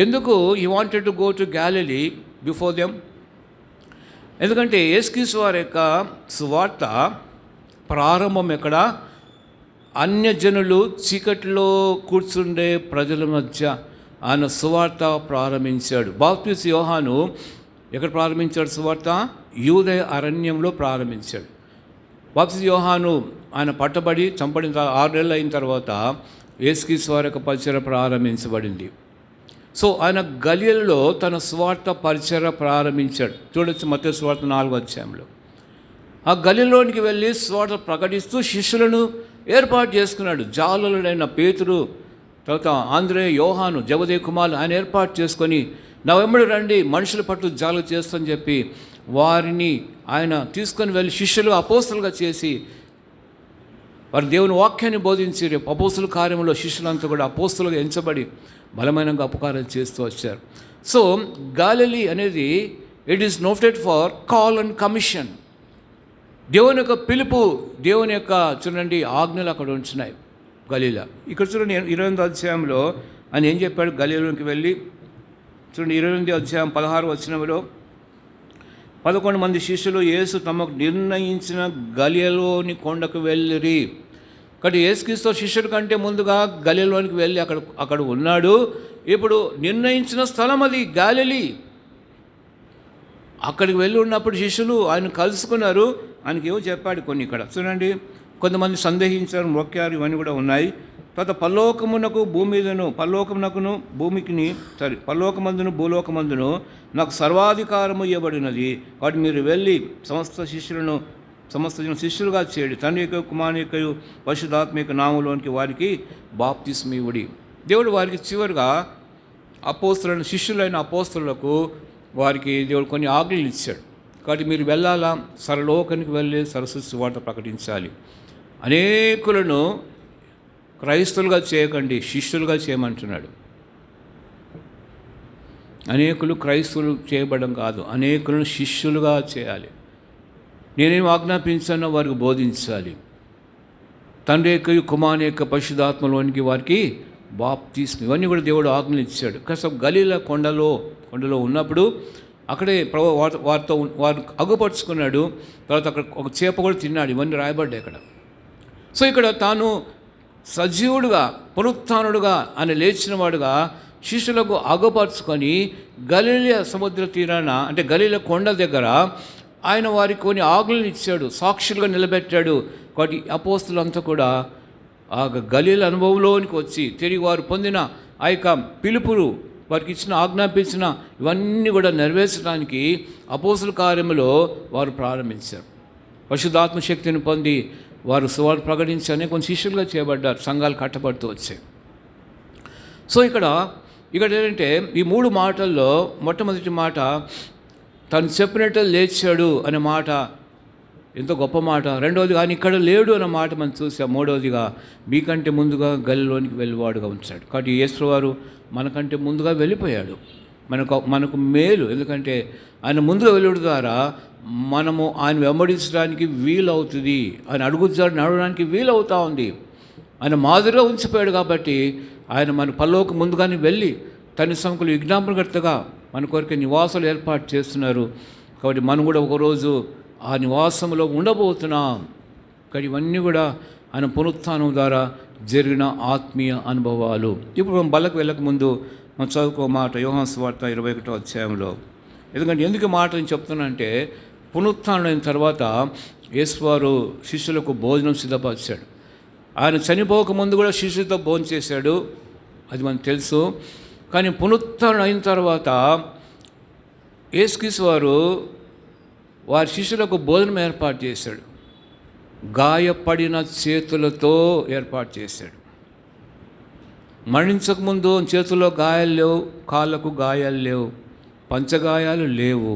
ఎందుకు he wanted to go to Galilee before them? ఎందుకంటే యేసుక్రీస్తు వారి యొక్క సువార్త ప్రారంభం ఎక్కడ? అన్యజనులు చీకటిలో కూర్చుండే ప్రజల మధ్య ఆయన సువార్త ప్రారంభించాడు. బాప్తిస్మ యోహాను ఎక్కడ ప్రారంభించాడు సువార్త? యూదయ అరణ్యంలో ప్రారంభించాడు. బాప్తిస్మ యోహాను ఆయన పట్టబడి చంపడిన 6 నెలలు అయిన తర్వాత యేసుక్రీస్తు వారి యొక్క పరిచర్య ప్రారంభించబడింది. సో ఆయన గలిలయలో తన సువార్త పరిచర్య ప్రారంభించాడు. చూడొచ్చు మత్తయి సువార్త 4వ అధ్యాయంలో. ఆ గలిలలోనికి వెళ్ళి సువార్త ప్రకటిస్తూ శిష్యులను ఏర్పాటు చేసుకున్నాడు. జాలరుడైన పేతురు, తర్వాత ఆంద్రేయ, యోహాను, జబదేయి కుమారులు ఆయన ఏర్పాటు చేసుకొని నా వెంబడి రండి, మనుషుల పట్ల జాలు చేస్తని చెప్పి వారిని ఆయన తీసుకొని వెళ్ళి శిష్యులు అపోస్తలుగా చేసి వారి దేవుని వాక్యాన్ని బోధించి రేపు అపోస్తల కార్యంలో శిష్యులంతా కూడా అపోస్తలుగా ఎంచబడి బలమైన అపకారం చేస్తూ వచ్చారు. సో గాలిలీ అనేది it is noted for call and commission. దేవుని యొక్క పిలుపు, దేవుని యొక్క చూడండి ఆజ్ఞలు అక్కడ ఉంటున్నాయి గలీలా. ఇక్కడ చూడండి 28వ అధ్యాయంలో ఆయన ఏం చెప్పాడు? గలీలోకి వెళ్ళి చూడండి 28వ అధ్యాయం 16వ వచనంలో 11 మంది శిష్యులు యేసు తమకు నిర్ణయించిన గలిలలోని కొండకు వెళ్ళిరి. కాబట్టి యేసుక్రీస్తు శిష్యుల కంటే ముందుగా గలిలలోనికి వెళ్ళి అక్కడ ఉన్నాడు. ఇప్పుడు నిర్ణయించిన స్థలం అది గాలిలీ. అక్కడికి వెళ్ళి ఉన్నప్పుడు శిష్యులు ఆయన కలుసుకున్నారు. ఆయనకి ఏమో చెప్పాడు కొన్ని. ఇక్కడ చూడండి కొంతమంది సందేహించారు, మొక్కారు, ఇవన్నీ కూడా ఉన్నాయి. తర్వాత పరలోకమునకు భూమిదను పరలోకమునకును భూమికిని పరలోకమందును భూలోకమందును నాకు సర్వాధికారము ఇవ్వబడినది. కాబట్టి మీరు వెళ్ళి సమస్త శిష్యులుగా చేయండి, తండ్రి యొక్క కుమారుని యొక్క పరిశుద్ధాత్మ యొక్క నామములోనికి వారికి బాప్తిస్మ ఇవ్వుడి. దేవుడు వారికి చివరిగా అపోస్తలులైన శిష్యులైన అపోస్తలులకు వారికి దేవుడు కొన్ని ఆజ్ఞలు ఇచ్చాడు. కాబట్టి మీరు వెళ్ళాలా, సర్వలోకానికి వెళ్ళి సరస్వతి సువార్త ప్రకటించాలి. అనేకులను క్రైస్తవులుగా చేయకండి, శిష్యులుగా చేయమంటున్నాడు. అనేకులు క్రైస్తవులు చేయబడడం కాదు, అనేకులను శిష్యులుగా చేయాలి. నేనేం ఆజ్ఞాపించానో వారికి బోధించాలి. తండ్రి యొక్క కుమారుని యొక్క పరిశుద్ధాత్మలోనికి వారికి బాప్తిస్మ, ఇవన్నీ కూడా దేవుడు ఆజ్ఞలు ఇచ్చాడు. కాస్త గలీలా కొండలో ఉన్నప్పుడు అక్కడే వారు అగుపరుచుకున్నాడు. తర్వాత అక్కడ ఒక చేప కూడా తిన్నాడు. ఇవన్నీ రాయబడ్డాయి అక్కడ. సో ఇక్కడ తాను సజీవుడుగా పునరుత్థానుడుగా ఆయన లేచిన వాడుగా శిష్యులకు అగుపరుచుకొని గలిలయ సముద్ర తీరాన అంటే గలిలయ కొండ దగ్గర ఆయన వారికి కొన్ని ఆజ్ఞలను ఇచ్చాడు, సాక్షులుగా నిలబెట్టాడు. కాబట్టి అపోస్తులంతా కూడా ఆ గలిలయ అనుభవంలోనికి వచ్చి తిరిగి వారు పొందిన ఆ యొక్క పిలుపులు, వారికి ఇచ్చిన ఆజ్ఞాపించిన ఇవన్నీ కూడా నెరవేర్చడానికి అపోస్తుల కార్యములో వారు ప్రారంభించారు. పరిశుద్ధాత్మ శక్తిని పొంది వారు సువార్త ప్రకటించని కొన్ని శిష్యులుగా చేయబడ్డారు. సంఘాలు కట్టబడుతూ వచ్చాయి. సో ఇక్కడ ఏంటంటే ఈ 3 మాటల్లో మొట్టమొదటి మాట తను చెప్పినట్టు లేచాడు అనే మాట ఎంతో గొప్ప మాట. రెండవది కానీ ఇక్కడ లేడు అన్న మాట మనం చూసాం. మూడవదిగా మీకంటే ముందుగా గలిలోనికి వెళ్ళేవాడుగా ఉంచాడు. కాబట్టి యేసు వారు మనకంటే ముందుగా వెళ్ళిపోయాడు. మనకు మేలు. ఎందుకంటే ఆయన ముందుగా వెళ్ళడం ద్వారా మనము ఆయన వెంబడించడానికి వీలవుతుంది. ఆయన అడుగుజాడని నడవడానికి వీలవుతూ ఉంది. ఆయన మాదిరిగా ఉంచిపోయాడు కాబట్టి ఆయన మన పల్లోకి ముందుగానే వెళ్ళి తన సంకులు విజ్ఞాపనకర్తగా మన కొరకు నివాసాలు ఏర్పాటు చేస్తున్నారు. కాబట్టి మనం కూడా ఒకరోజు ఆ నివాసంలో ఉండబోతున్నాం. కానీ ఇవన్నీ కూడా ఆయన పునరుత్థానం ద్వారా జరిగిన ఆత్మీయ అనుభవాలు. ఇప్పుడు మనం బలకు వెళ్ళకముందు మనం చదువుకో మాట యోహాను సువార్త 21వ అధ్యాయంలో. ఎందుకంటే ఎందుకు మాట నేను చెప్తున్నానంటే పునరుత్థానం అయిన తర్వాత యేసువారు శిష్యులకు భోజనం సిద్ధపరిచాడు. ఆయన చనిపోక ముందు కూడా శిష్యులతో భోజనం చేశాడు, అది మనకు తెలుసు. కానీ పునరుత్థానం అయిన తర్వాత యేసుక్రీస్తు వారు వారి శిష్యులకు భోజనం ఏర్పాటు చేశాడు. గాయపడిన చేతులతో ఏర్పాటు చేశాడు. మరణించకముందు చేతుల్లో గాయాలు లేవు, కాళ్ళకు గాయాలు లేవు, పంచగాయాలు లేవు.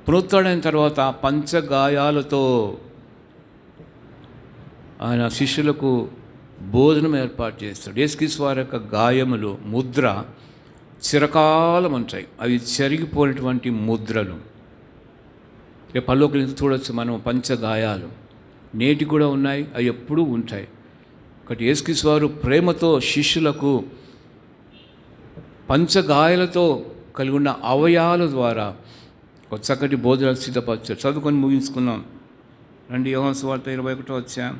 పునరుత్థానం తర్వాత పంచగాయాలతో ఆయన శిష్యులకు భోజనం ఏర్పాటు చేస్తాడు. యేసుక్రీస్తు వారి యొక్క గాయములు ముద్ర చిరకాలం ఉంటాయి. అవి చెరిగిపోయినటువంటి ముద్రలు. పల్లోకి చూడొచ్చు మనం. పంచగాయాలు నేటి కూడా ఉన్నాయి, అవి ఎప్పుడూ ఉంటాయి. ఒకటి యేసుక్రీస్తు వారు ప్రేమతో శిష్యులకు పంచగాయాలతో కలిగి ఉన్న అవయాల ద్వారా ఒక చక్కటి భోజనాలు సిద్ధపరిచారు. చదువుకొని ముగించుకున్నాం. రండి యోహాను సువార్త 21వ అధ్యాయం.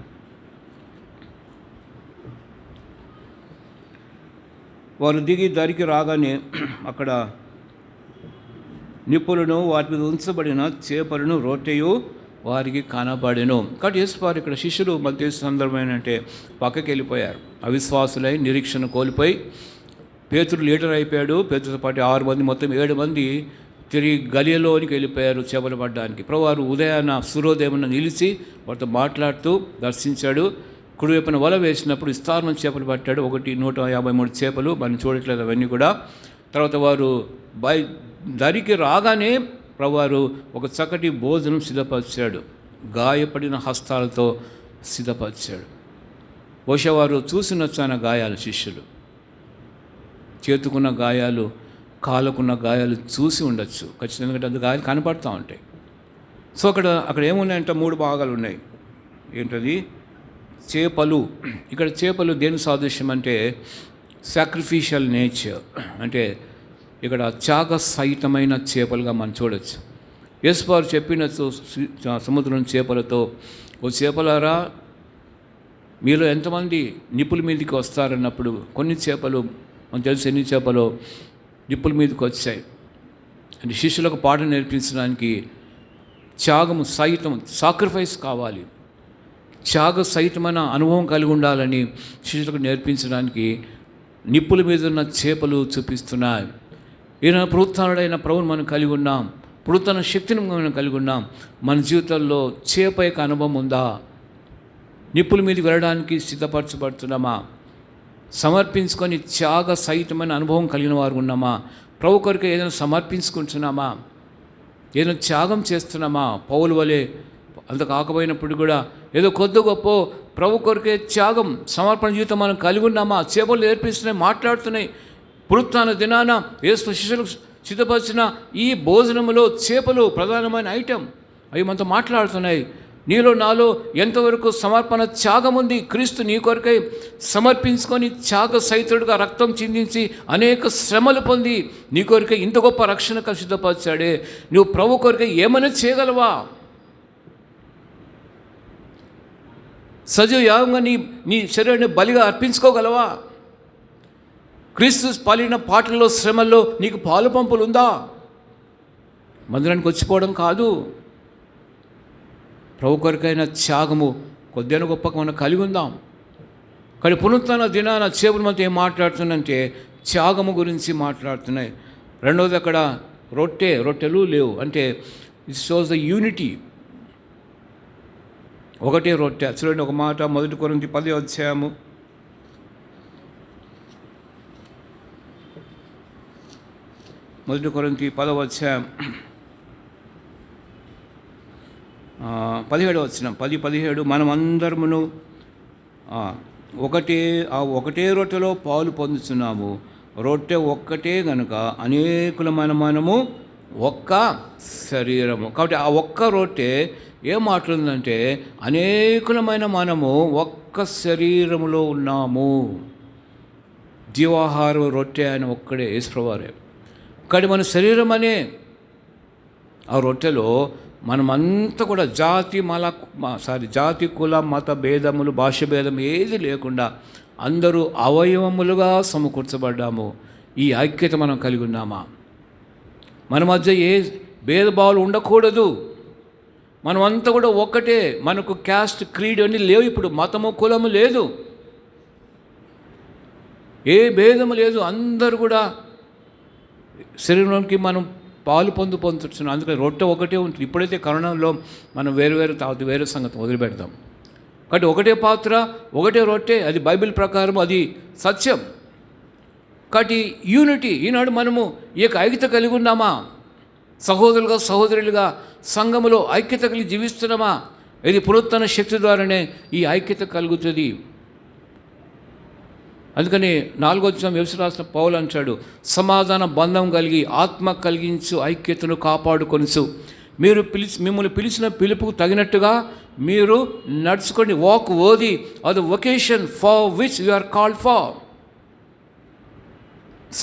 వారు దిగి దరికి రాగానే అక్కడ నిప్పులను వాటి మీద ఉంచబడిన చేపలను రొట్టెయు వారికి కనబడెను. కాబట్టి యేసువారు ఇక్కడ శిష్యులు మధ్య సందర్భం ఏంటంటే పక్కకి వెళ్ళిపోయారు. అవిశ్వాసులై నిరీక్షణ కోల్పోయి పేతురు లీడర్ అయిపోయాడు. పేతురుతో పాటు 6 మంది, మొత్తం 7 మంది తిరిగి గలిలోనికి వెళ్ళిపోయారు చేపలు పడ్డానికి. ప్రభువారు ఉదయాన సూర్యోదయమున నిలిచి వారితో మాట్లాడుతూ దర్శించాడు. కుడివైపున వల వేసినప్పుడు విస్తారమైన చేపలు పట్టాడు. 153 చేపలు, మనం చూడట్లేదు అవన్నీ కూడా. తర్వాత వారు దరికి రాగానే ప్రభువారు ఒక చక్కటి భోజనం సిద్ధపరిచాడు. గాయపడిన హస్తాలతో సిద్ధపరిచాడు. బహుశా వారు చూసినొచ్చు ఆయన గాయాలు, శిష్యులు చేతుకున్న గాయాలు, కాళ్ళకున్న గాయాలు చూసి ఉండొచ్చు ఖచ్చితంగా. ఎందుకంటే అది గాయాలు కనపడుతూ ఉంటాయి. సో అక్కడ ఏమున్నాయంటే 3 భాగాలు ఉన్నాయి. ఏంటది? చేపలు. ఇక్కడ చేపలు దేని సాదృశ్యం అంటే సాక్రిఫిషియల్ నేచర్, అంటే ఇక్కడ త్యాగ సహితమైన చేపలుగా మనం చూడవచ్చు. యేసువారు చెప్పినట్టు సముద్రం చేపలతో, ఓ చేపలారా మీలో ఎంతమంది నిప్పుల మీదకి వస్తారన్నప్పుడు కొన్ని చేపలు, మనకు తెలుసు ఎన్ని చేపలు నిప్పుల మీదకి వచ్చాయి. అంటే శిష్యులకు పాఠం నేర్పించడానికి త్యాగము సహితం, సాక్రిఫైస్ కావాలి, త్యాగ సహితమైన అనుభవం కలిగి ఉండాలని శిష్యులకు నేర్పించడానికి నిప్పుల మీద ఉన్న చేపలు చూపిస్తున్నాయి. ఈయన పునరుత్థానుడైన ప్రభువుని మనం కలిగి ఉన్నాం, పునరుత్థాన శక్తిని మనం కలిగి ఉన్నాం. మన జీవితంలో చేప యొక్క అనుభవం ఉందా? నిప్పుల మీదకి వెళ్ళడానికి సిద్ధపరచబడుతున్నామా? సమర్పించుకొని త్యాగ సహితమైన అనుభవం కలిగిన వారు ఉన్నామా? ప్రభు కొరకు ఏదైనా సమర్పించుకుంటున్నామా? ఏదైనా త్యాగం చేస్తున్నామా? పౌలు వలె అంత కాకపోయినప్పుడు కూడా ఏదో కొద్ది గొప్ప ప్రభు కొరకే త్యాగం, సమర్పణ జీవితం మనం కలిగి ఉన్నామా? చేపలు నేర్పిస్తున్నాయి, మాట్లాడుతున్నాయి. పునరుత్థాన దినాన యేసు శిష్యులకు సిద్ధపరిచిన ఈ భోజనంలో చేపలు ప్రధానమైన ఐటెం. అవి మనతో మాట్లాడుతున్నాయి. నీలో నాలో ఎంతవరకు సమర్పణ త్యాగం ఉంది? క్రీస్తు నీ కొరకై సమర్పించుకొని త్యాగ సహితుడుగా రక్తం చిందించి అనేక శ్రమలు పొంది నీ కొరకై ఇంత గొప్ప రక్షణకు సిద్ధపరిచాడే. నువ్వు ప్రభు కొరకై ఏమైనా చేయగలవా? సజీవ యాగంగా నీ శరీరాన్ని బలిగా అర్పించుకోగలవా? క్రీస్తు పాలిన పాటల్లో, శ్రమల్లో నీకు పాలు పంపులు ఉందా? మందిరానికి వచ్చిపోవడం కాదు, ప్రభు కొరకైన త్యాగము కొద్దిగా గొప్ప మనం కలిగి ఉందాం. కానీ పునరుత్థాన దినాన చేపలు మనతో ఏం మాట్లాడుతుందంటే త్యాగము గురించి మాట్లాడుతున్నాయి. రెండవది అక్కడ రొట్టెలు లేవు, అంటే ఇట్ షోస్ ద యూనిటీ. ఒకటే రొట్టె. చూడండి ఒక మాట, 1 కొరింథీ 10వ అధ్యాయము 1 కొరింథీ 10వ అధ్యాయం 17 వచనం 17 మనమందరమును ఒకటే రొట్టెలో పాలు పొందుతున్నాము. రొట్టె ఒక్కటే గనుక అనేకులమైన మనము ఒక్క శరీరము. కాబట్టి ఆ ఒక్క రొట్టె ఏం మాట్లాడుతుందంటే అనేకులమైన మనము ఒక్క శరీరములో ఉన్నాము. జీవాహారం రొట్టె ఆయన ఒక్కడే, యేసుప్రభువారే. కాబట్టి మన శరీరం అనే ఆ రొట్టెలో మనమంతా కూడా జాతి కుల మత భేదములు భాష భేదం ఏది లేకుండా అందరూ అవయవములుగా సమకూర్చబడ్డాము. ఈ ఐక్యత మనం కలిగి ఉన్నామా? మన మధ్య ఏ భేదభావాలు ఉండకూడదు. మనమంతా కూడా ఒక్కటే. మనకు క్యాస్ట్ క్రీడ్ అన్నీ లేవు. ఇప్పుడు మతము కులము లేదు, ఏ భేదము లేదు. అందరూ కూడా శరీరంలోకి మనం పాలు పొందుతున్నాం. అందుకని రొట్టె ఒకటే ఉంటుంది. ఇప్పుడైతే కరోనాలో మనం వేరు తాగుతూ వేరే సంగతి వదిలిపెడతాం. కాబట్టి ఒకటే పాత్ర, ఒకటే రొట్టె, అది బైబిల్ ప్రకారం అది సత్యం. కాబట్టి యూనిటీ, ఈనాడు మనము ఈ యొక్క ఐక్యత కలిగి ఉన్నామా? సహోదరులుగా సహోదరులుగా సంఘములో ఐక్యత కలిగి జీవిస్తున్నామా? ఇది పునరుత్థాన శక్తి ద్వారానే ఈ ఐక్యత కలుగుతుంది. అందుకని 4వ అధ్యాయం ఎఫెసీయులకు రాసిన పౌలు అంటాడు, సమాధాన బంధం కలిగి ఆత్మ కలిగించు ఐక్యతను కాపాడుకొనుచు మిమ్మల్ని పిలిచిన పిలుపుకు తగినట్టుగా మీరు నడుచుకోండి. Walk worthy of the vocation for which you are called for.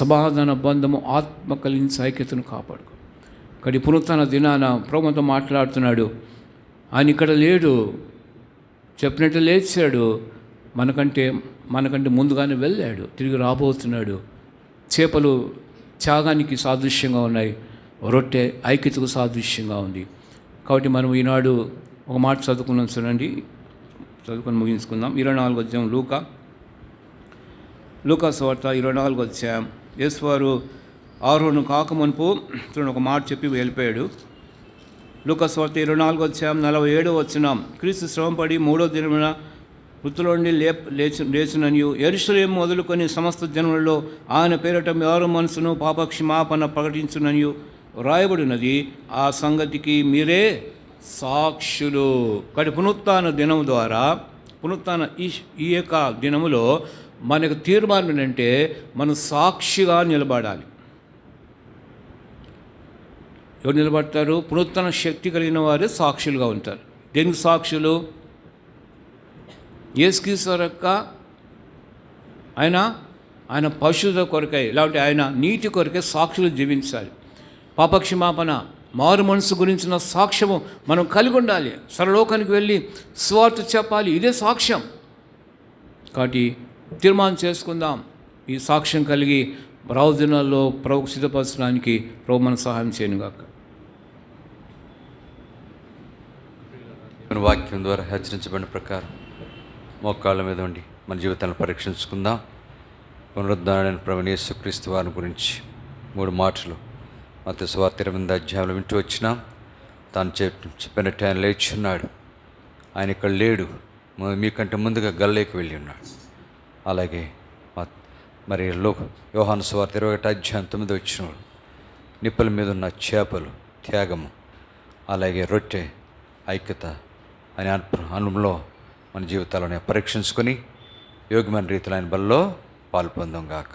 సమాధాన బంధము ఆత్మ కలిగించు ఐక్యతను కాపాడుకో. కానీ పునరుత్థాన దినాన ప్రభువుతో మాట్లాడుతున్నాడు. ఆయన ఇక్కడ లేడు, చెప్పినట్టు లేచాడు. మనకంటే ముందుగానే వెళ్ళాడు, తిరిగి రాబోతున్నాడు. చేపలు త్యాగానికి సాదృశ్యంగా ఉన్నాయి, రొట్టె ఐక్యతకు సాదృశ్యంగా ఉంది. కాబట్టి మనం ఈనాడు ఒక మాట చదువుకున్నాం. చూడండి, చదువుకొని ముగించుకుందాం. 24వ అధ్యాయం లూకా సువార్త 24వ అధ్యాయం. యేసువారు ఆరోహణ కాకమునుపు చూడండి ఒక మాట చెప్పి వెళ్ళిపోయాడు. లూకా సువార్త 24వ అధ్యాయం 47వ వచనం. క్రీస్తు శ్రమపడి 3వ దినమున మృతుల నుండి లేచుననియు యెరూషలేము మొదలుకొని సమస్త జనులలో ఆయన పేరట మారు మనసును పాపక్షమాపణ ప్రకటించుననియు రాయబడినది. ఆ సంగతికి మీరే సాక్షులు. కాబట్టి పునరుత్థాన దినం ద్వారా ఈ యొక్క దినములో మనకు తీర్మానం ఏంటంటే మనం సాక్షిగా నిలబడాలి. ఎవరు నిలబడతారు? పునరుత్థాన శక్తి కలిగిన వారే సాక్షులుగా ఉంటారు. దేనికి సాక్షులు? యేసుక్రీస్తు యొక్క ఆయన పరిశుద్ధ కొరకై, లేకపోతే ఆయన నీతి కొరకే సాక్షులు జీవించాలి. పాపక్షమాపణ, మారు మనసు గురించిన సాక్ష్యము మనం కలిగి ఉండాలి. సర్వలోకానికి వెళ్ళి సువార్త చెప్పాలి. ఇదే సాక్ష్యం. కాబట్టి తీర్మానం చేసుకుందాం, ఈ సాక్ష్యం కలిగి రావు దినాల్లో ప్రభుకు సిద్ధపరచడానికి ప్రభు మన సహాయం చేయనుగాక. వాక్యం ద్వారా హెచ్చరించబడిన ప్రకారం మోకాళ్ళ మీద ఉండి మన జీవితాలను పరీక్షించుకుందాం. పునరుద్ధరణ ప్రభువైన యేసుక్రీస్తు వారి గురించి 3 మాటలు మత్తయి సువార్త 28వ అధ్యాయంలో వింటూ వచ్చినాం. తాను చెప్పినట్టు ఆయన లేచున్నాడు. ఆయన ఇక్కడ లేడు, మీకంటే ముందుగా గల్లేకి వెళ్ళి ఉన్నాడు. అలాగే మరి యోహాను సువార్త 21వ అధ్యాయం 9వ వచనంలో నిప్పుల మీద ఉన్న చేపలు త్యాగము, అలాగే రొట్టె ఐక్యత అనే అనుభవంలో మన జీవితాలను పరీక్షించుకొని యోగ్యమైన రీతిలో ఆయన బల్లో పాల్పొందాం గాక.